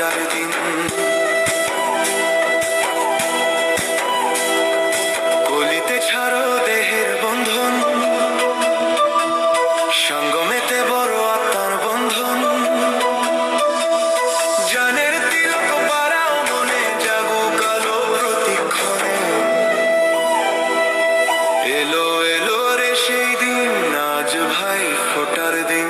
ফোটার দিন, কলিতে ছাড়ো দেহের বন্ধন, সঙ্গমেতে বড় আত্মার বন্ধন, জানের তিলক পারাও মনে জাগুক আলো প্রতিক্ষণে। এলো এলো রে সেই দিন, আজ ভাই ফোটার দিন।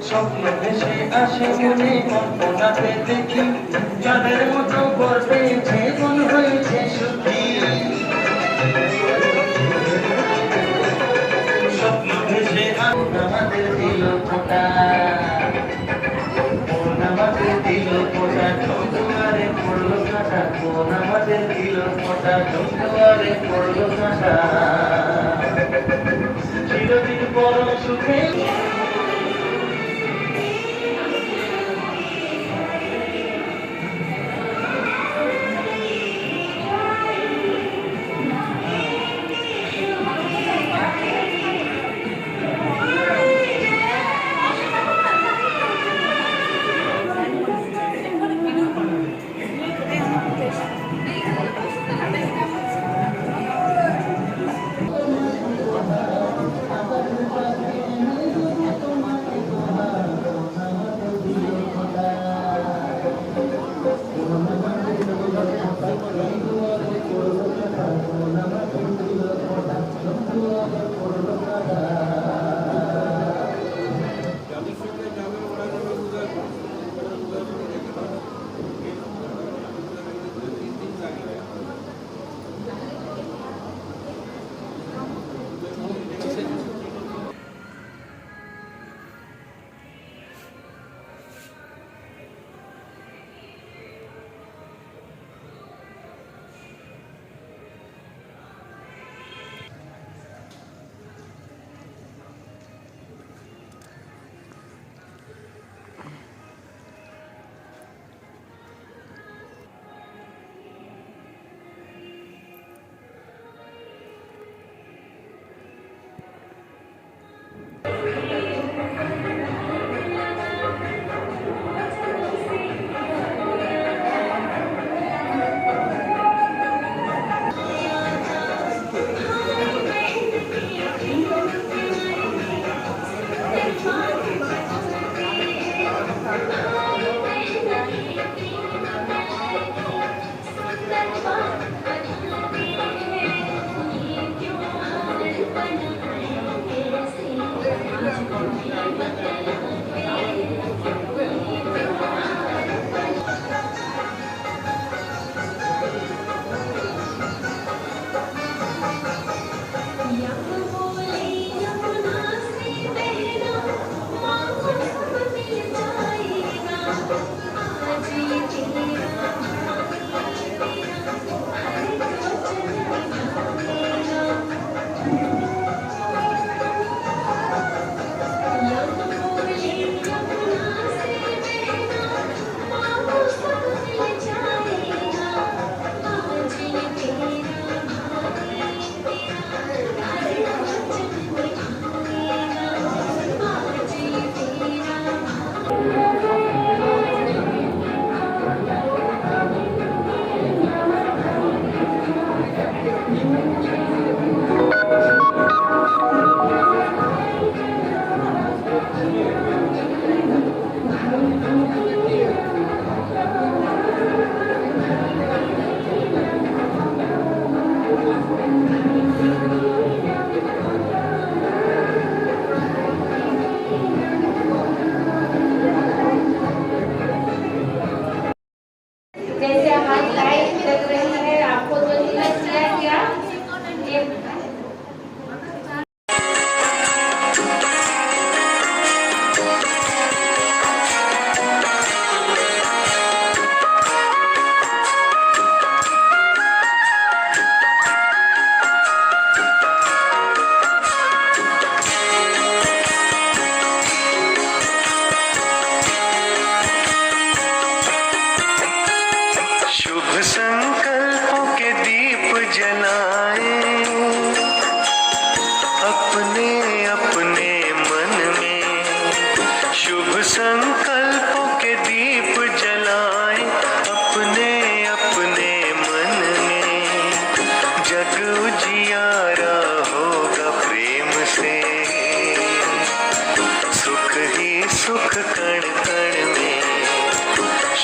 স্বপ্ন ভেসে আসে মনে, কল্পনাতে দেখি যাদের মতো বর পেয়েছে, মন হয়েছে সুখী। স্বপ্ন ভেসে আমাদের দিল ফোটা, মন আমাদের দিল ফোটা, ঝুমঝুমারে পড়লো কাঁটা, মন আমাদের দিল ফোটা, ঝুমঝুমারে পড়লো কাঁটা। চিরদিন পরম সুখে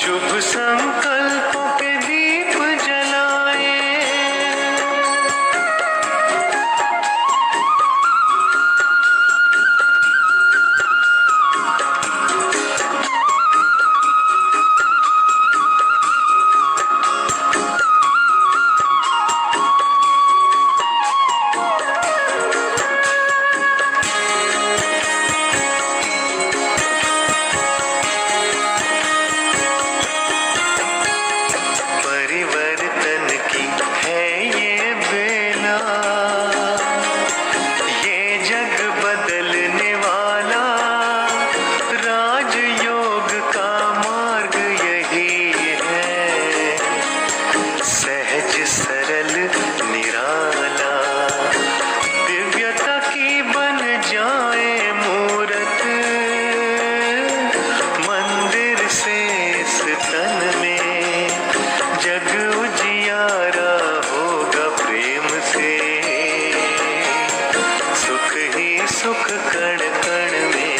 शुभ संकल्पों के दीप जलाए, परिवर्तन की है ये बेला, ये जग बदलने वाला, राजयोग का मार्ग यही है, सहज सरल निराला, दिव्यता की बन जाए मूरत, मंदिर से इस तन में जग उजियारा होगा प्रेम से, सुख ही सुख कण कण में,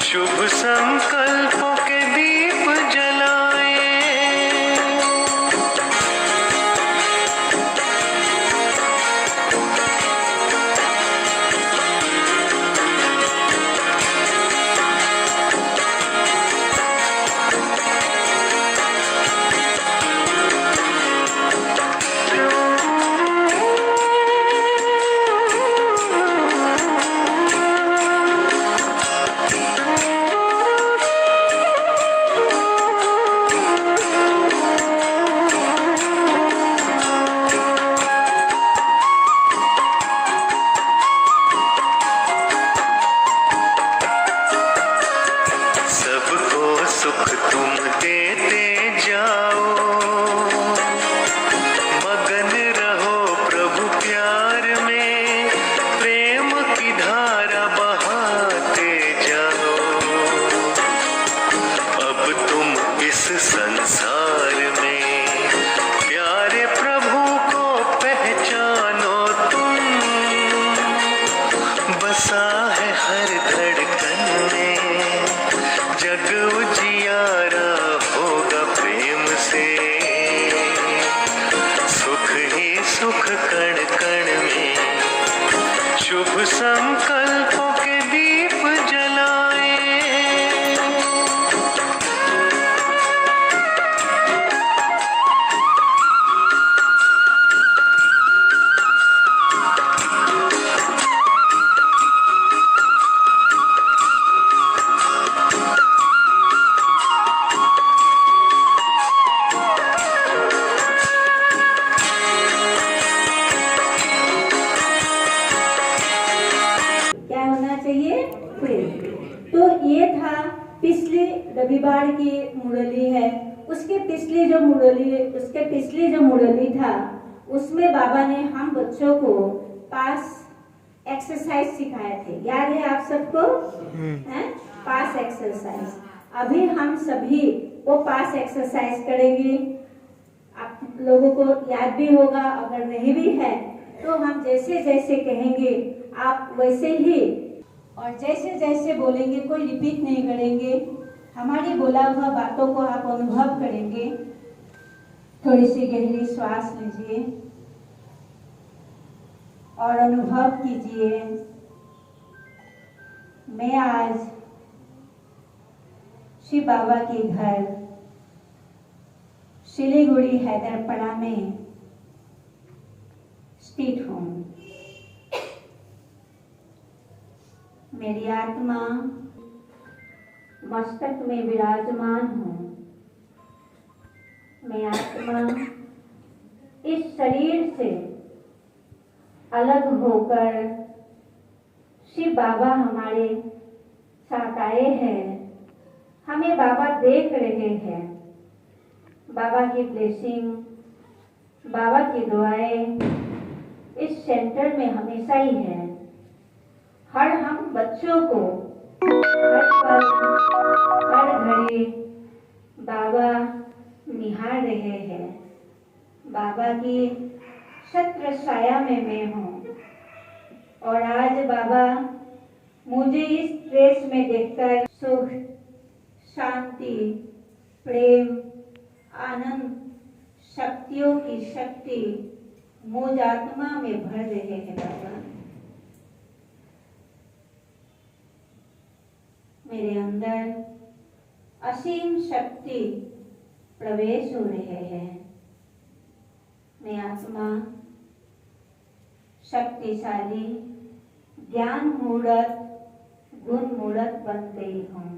शुभ संकल्पों के दीप जलाए। सबको सुख तुम देते जाओ, मगन रहो प्रभु प्यार में, प्रेम की धारा बहाते जाओ, अब तुम इस संसार में प्यारे प्रभु को पहचानो तुम, बसा है हर धड़कन में, जग उजियारा होगा प्रेम से, सुख ही सुख कण कण में, शुभ संकल्पों के दीप जलाए। क्या होना चाहिए? प्रेम। तो ये था पिछले रविवार की मुरली है। उसके पिछली जो मुरली था उसमें बाबा ने हम बच्चों को पास एक्सरसाइज सिखाए थे। याद है आप सबको? हैं? पास एक्सरसाइज। अभी हम सभी वो पास एक्सरसाइज करेंगे। आप लोगों को याद भी होगा, अगर नहीं भी है तो हम जैसे जैसे कहेंगे आप वैसे ही, और जैसे जैसे बोलेंगे, कोई रिपीट नहीं करेंगे। हमारी बोला हुआ बातों को आप अनुभव करेंगे। थोड़ी सी गहरी श्वास लीजिए और अनुभव कीजिए, मैं आज शिव बाबा के घर सिलीगुड़ी हैदरपड़ा में स्थित हूँ। मेरी आत्मा मस्तक में विराजमान हूँ। मैं आत्मा इस शरीर से अलग होकर शिव बाबा हमारे साथ आए हैं। हमें बाबा देख रहे हैं। बाबा की ब्लेसिंग, बाबा की दुआएं इस सेंटर में हमेशा ही है। हर हम बच्चों को हर पल हर घड़ी बाबा निहार रहे हैं। बाबा की छत्र छाया में मैं हूँ और आज बाबा मुझे इस ड्रेस में देखकर सुख, शांति, प्रेम, आनंद, शक्तियों की शक्ति मुझ आत्मा में भर रहे हैं बाबा। मेरे अंदर असीम शक्ति प्रवेश हो रहे हैं। मैं आत्मा शक्तिशाली, ज्ञान मूर्त, गुण मूर्त बन गई हूँ।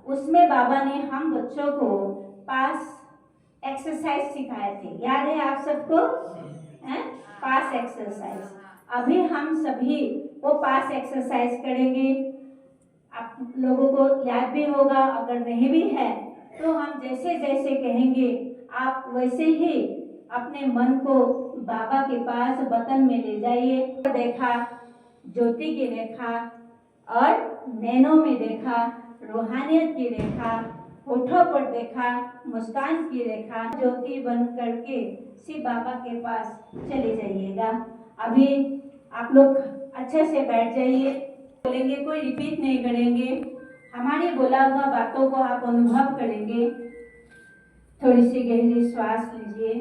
उसमें बाबा ने हम बच्चों को पास एक्सरसाइज सिखाए थे, याद है आप सबको? पास एक्सरसाइज। अभी हम सभी वो पास एक्सरसाइज करेंगे। आप लोगों को याद भी होगा, अगर नहीं भी है तो हम जैसे जैसे कहेंगे आप वैसे ही अपने मन को बाबा के पास वतन में ले जाइए। देखा ज्योति की रेखा और नैनों में देखा रूहानियत की रेखा, होठों पर देखा मुस्कान की रेखा, ज्योति बन करके शिव बाबा के पास चले जाइएगा। अभी आप लोग अच्छे से बैठ जाइए, बोलेंगे, कोई रिपीट नहीं करेंगे, हमारी बोला हुआ बातों को आप अनुभव करेंगे। थोड़ी सी गहरी श्वास लीजिए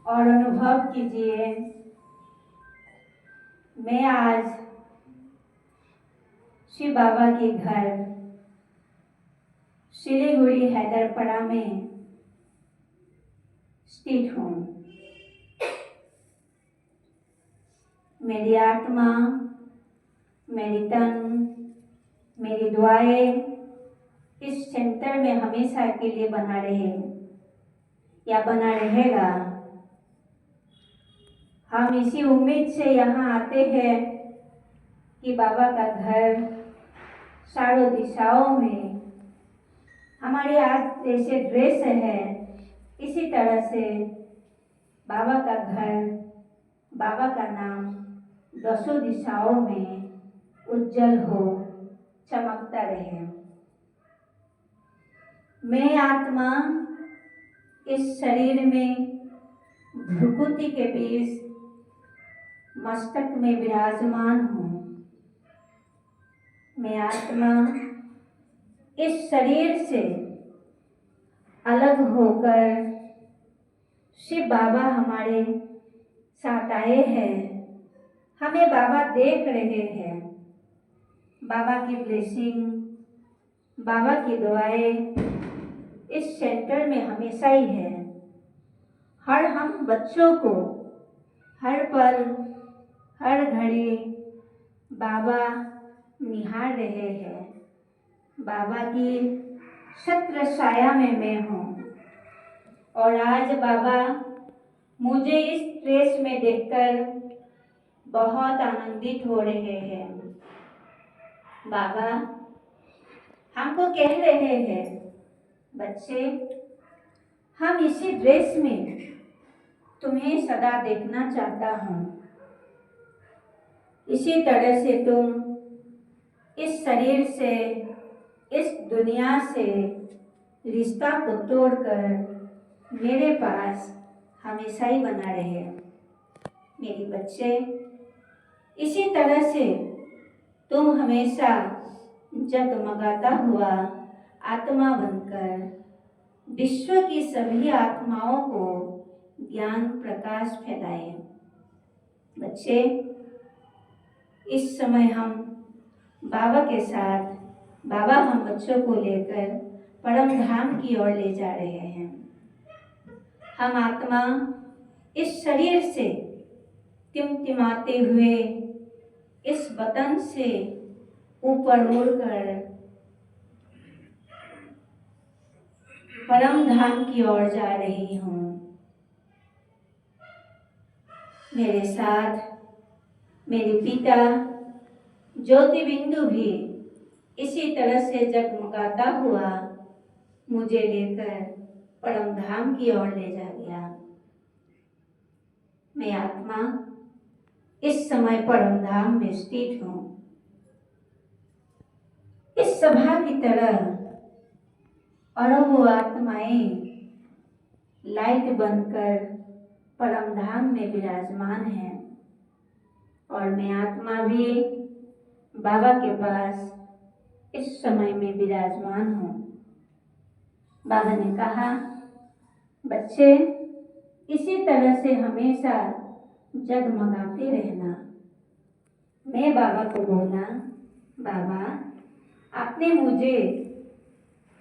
और अनुभव कीजिए, मैं आज शिव बाबा के घर सिलीगुड़ी हैदरपड़ा में स्थित हूँ। मेरी आत्मा, मेरी तन, मेरी दुआएं इस सेंटर में हमेशा के लिए बना रहे या बना रहेगा। हम इसी उम्मीद से यहाँ आते हैं कि बाबा का घर चारों दिशाओं में हमारे आज जैसे ड्रेस है, इसी तरह से बाबा का घर, बाबा का नाम दसों दिशाओं में उज्जवल हो, चमकता रहे। मैं आत्मा इस शरीर में भ्रुकुटी के बीच मस्तक में विराजमान हूँ। मैं आत्मा इस शरीर से अलग होकर शिव बाबा हमारे साथ आए हैं, हमें बाबा देख रहे हैं। बाबा की ब्लेसिंग, बाबा की दुआएं इस सेंटर में हमेशा ही है। हर हम बच्चों को हर पल हर घड़ी बाबा निहार रहे हैं। बाबा की छत्र छाया में मैं हूँ और आज बाबा मुझे इस ड्रेस में देखकर बहुत आनंदित हो रहे हैं। बाबा हमको कह रहे हैं, बच्चे हम इसी ड्रेस में तुम्हें सदा देखना चाहता हूँ। इसी तरह से तुम इस शरीर से, इस दुनिया से रिश्ता को तोड़कर मेरे पास हमेशा ही बना रहे। मेरे बच्चे, इसी तरह से तुम हमेशा जगमगाता हुआ आत्मा बनकर विश्व की सभी आत्माओं को ज्ञान प्रकाश फैलाए। बच्चे, इस समय हम बाबा के साथ, बाबा हम बच्चों को लेकर परम धाम की ओर ले जा रहे हैं। हम आत्मा इस शरीर से टिमटिमाते हुए इस वतन से ऊपर उड़कर परम धाम की ओर जा रही हूँ। मेरे साथ मेरे पिता ज्योति बिंदु भी इसी तरह से जगमगाता हुआ मुझे लेकर परम धाम की ओर ले जा गया। मैं आत्मा इस समय परम धाम में स्थित हूँ। इस सभा की तरह अरबों आत्माएं लाइट बनकर परम धाम में विराजमान है और मैं आत्मा भी बाबा के पास इस समय में विराजमान हूँ। बाबा ने कहा, बच्चे इसी तरह से हमेशा जगमगाते रहना। मैं बाबा को बोला, बाबा आपने मुझे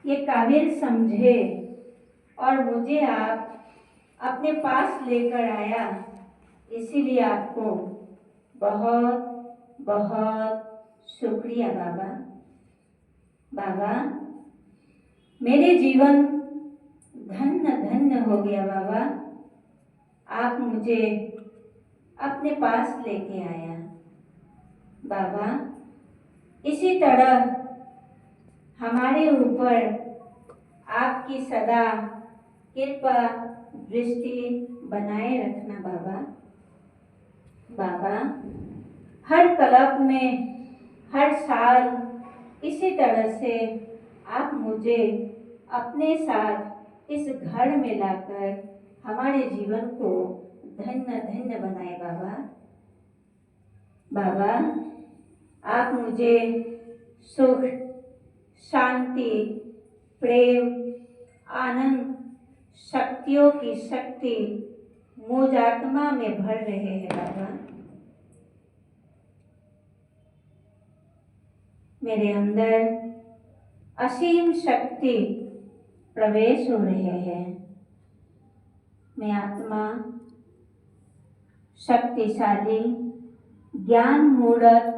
ये काबिल समझे और मुझे आप अपने पास लेकर आया, इसीलिए आपको बहुत बहुत शुक्रिया बाबा। बाबा, मेरे जीवन धन्य धन्य हो गया बाबा। आप मुझे अपने पास लेके आया बाबा। इसी तरह हमारे ऊपर आपकी सदा कृपा दृष्टि बनाए रखना बाबा। बाबा, हर कल्प में हर साल इसी तरह से आप मुझे अपने साथ इस घर में लाकर हमारे जीवन को धन्य धन्य बनाए बाबा। बाबा, आप मुझे सुख, शांति, प्रेम, आनंद, शक्तियों की शक्ति मुझ आत्मा में भर रहे हैं बाबा। मेरे अंदर असीम शक्ति प्रवेश हो रहे हैं। मैं आत्मा शक्तिशाली, ज्ञान मूर्त,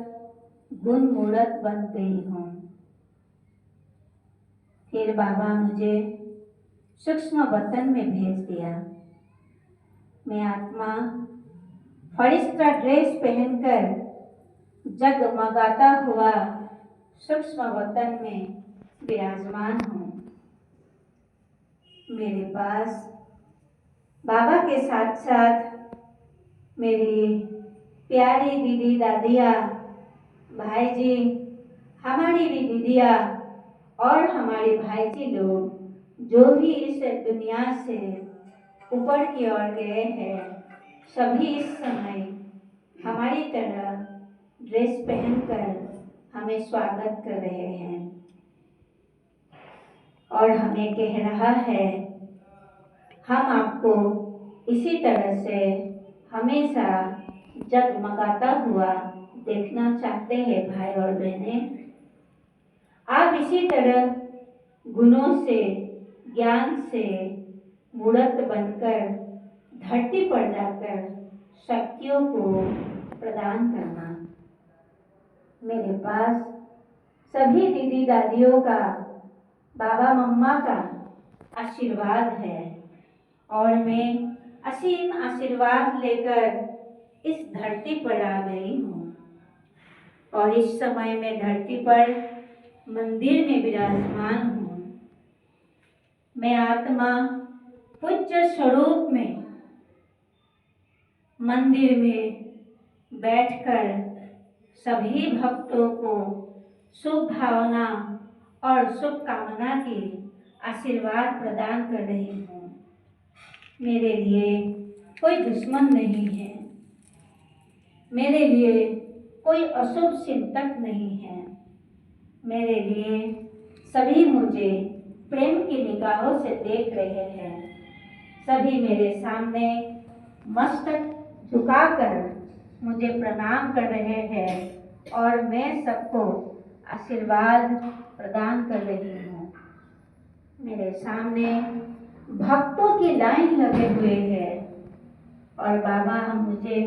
गुण मूर्त बन गई हूँ। फिर बाबा मुझे सूक्ष्म वतन में भेज दिया। मैं आत्मा फरिश्ता ड्रेस पहनकर जगमगाता हुआ सूक्ष्म वतन में विराजमान हूँ। मेरे पास बाबा के साथ साथ मेरी प्यारी दीदी दादिया, भाई जी, हमारी भी दीदिया और हमारे भाई जी लोग जो भी इस दुनिया से ऊपर की ओर गए हैं, सभी इस समय हमारी तरह ड्रेस पहनकर हमें स्वागत कर रहे हैं और हमें कह रहा है, हम आपको इसी तरह से हमेशा जगमगाता हुआ देखना चाहते हैं भाई और बहनें। आप इसी तरह गुणों से, ज्ञान से मूर्त बनकर धरती पर जाकर शक्तियों को प्रदान करना। मेरे पास सभी दीदी दादियों का, बाबा मम्मा का आशीर्वाद है और मैं असीम आशीर्वाद लेकर इस धरती पर आ गई हूँ। और इस समय मैं धरती पर मंदिर में विराजमान हूँ। मैं आत्मा पूज्य स्वरूप में मंदिर में बैठकर सभी भक्तों को शुभ भावना और शुभकामना की आशीर्वाद प्रदान कर रही हूँ। मेरे लिए कोई दुश्मन नहीं है, मेरे लिए कोई अशुभ चिंतक नहीं है। मेरे लिए सभी मुझे प्रेम की निगाहों से देख रहे हैं। सभी मेरे सामने मस्तक झुकाकर मुझे प्रणाम कर रहे हैं और मैं सबको आशीर्वाद प्रदान कर रही हूँ। मेरे सामने भक्तों की लाइन लगे हुए हैं और बाबा हम मुझे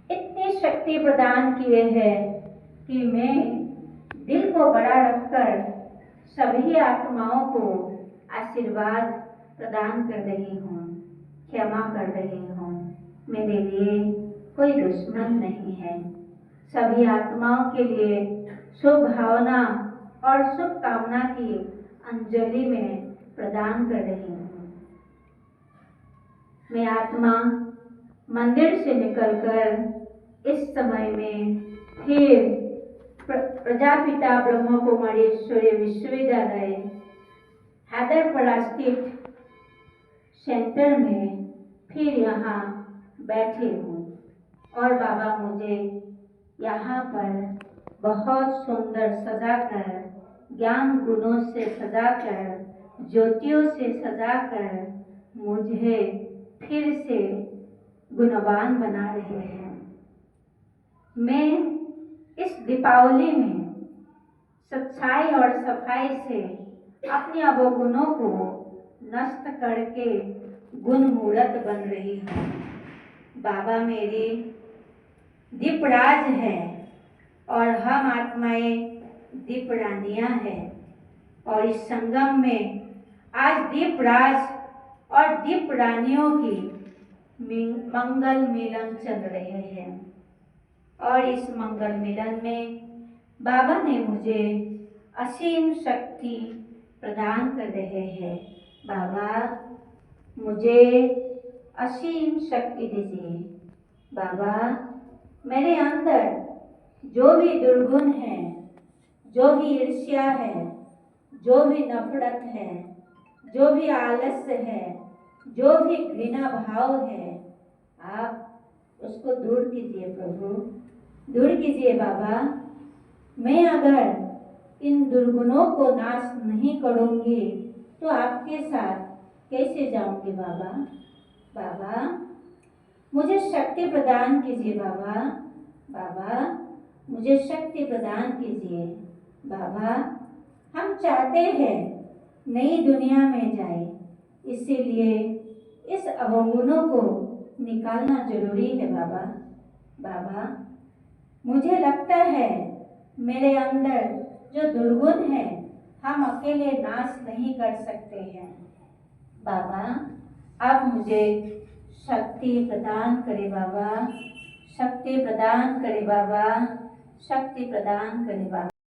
इतनी शक्ति प्रदान किए हैं कि मैं दिल को बड़ा रखकर सभी आत्माओं को आशीर्वाद प्रदान कर रही हूँ, क्षमा कर रही हूँ। मेरे लिए कोई दुश्मन नहीं है। सभी आत्माओं के लिए शुभ भावना और शुभकामना की अंजलि में प्रदान कर रही हूँ। मैं आत्मा मंदिर से निकलकर इस समय में फिर प्रजापिता ब्रह्म कुमारेश्वरी विश्वविद्यालय हैदरपुरा स्थित सेंटर में फिर यहाँ बैठी हूँ और बाबा मुझे यहाँ पर बहुत सुंदर सजाकर, ज्ञान गुणों से सजाकर, ज्योतियों से सजाकर मुझे फिर से गुणवान बना रहे हैं। मैं इस दीपावली में सच्चाई और सफाई से अपने अवगुणों को नष्ट करके गुण मूर्त बन रही हूँ। बाबा मेरी दीपराज है और हम आत्माएं दीपरानियाँ हैं। और इस संगम में आज दीप राज और दीप रानियों की मंगल मिलन चल रहे हैं। और इस मंगल मिलन में बाबा ने मुझे असीम शक्ति प्रदान कर रहे हैं। बाबा मुझे असीम शक्ति दीजिए। बाबा मेरे अंदर जो भी दुर्गुण है, जो भी ईर्ष्या है, जो भी नफरत है, जो भी आलस्य है, जो भी घृणा भाव है, आप उसको दूर कीजिए प्रभु, दूर कीजिए बाबा। मैं अगर इन दुर्गुणों को नाश नहीं करूंगी तो आपके साथ कैसे जाऊंगी बाबा। बाबा मुझे शक्ति प्रदान कीजिए बाबा। बाबा मुझे शक्ति प्रदान कीजिए। बाबा हम चाहते हैं नई दुनिया में जाए, इसीलिए इस अवगुणों को निकालना जरूरी है बाबा। बाबा मुझे लगता है मेरे अंदर जो दुर्गुण है हम अकेले नाश नहीं कर सकते हैं। बाबा आप मुझे शक्ति प्रदान करें बाबा, शक्ति प्रदान करें बाबा, शक्ति प्रदान करें बाबा।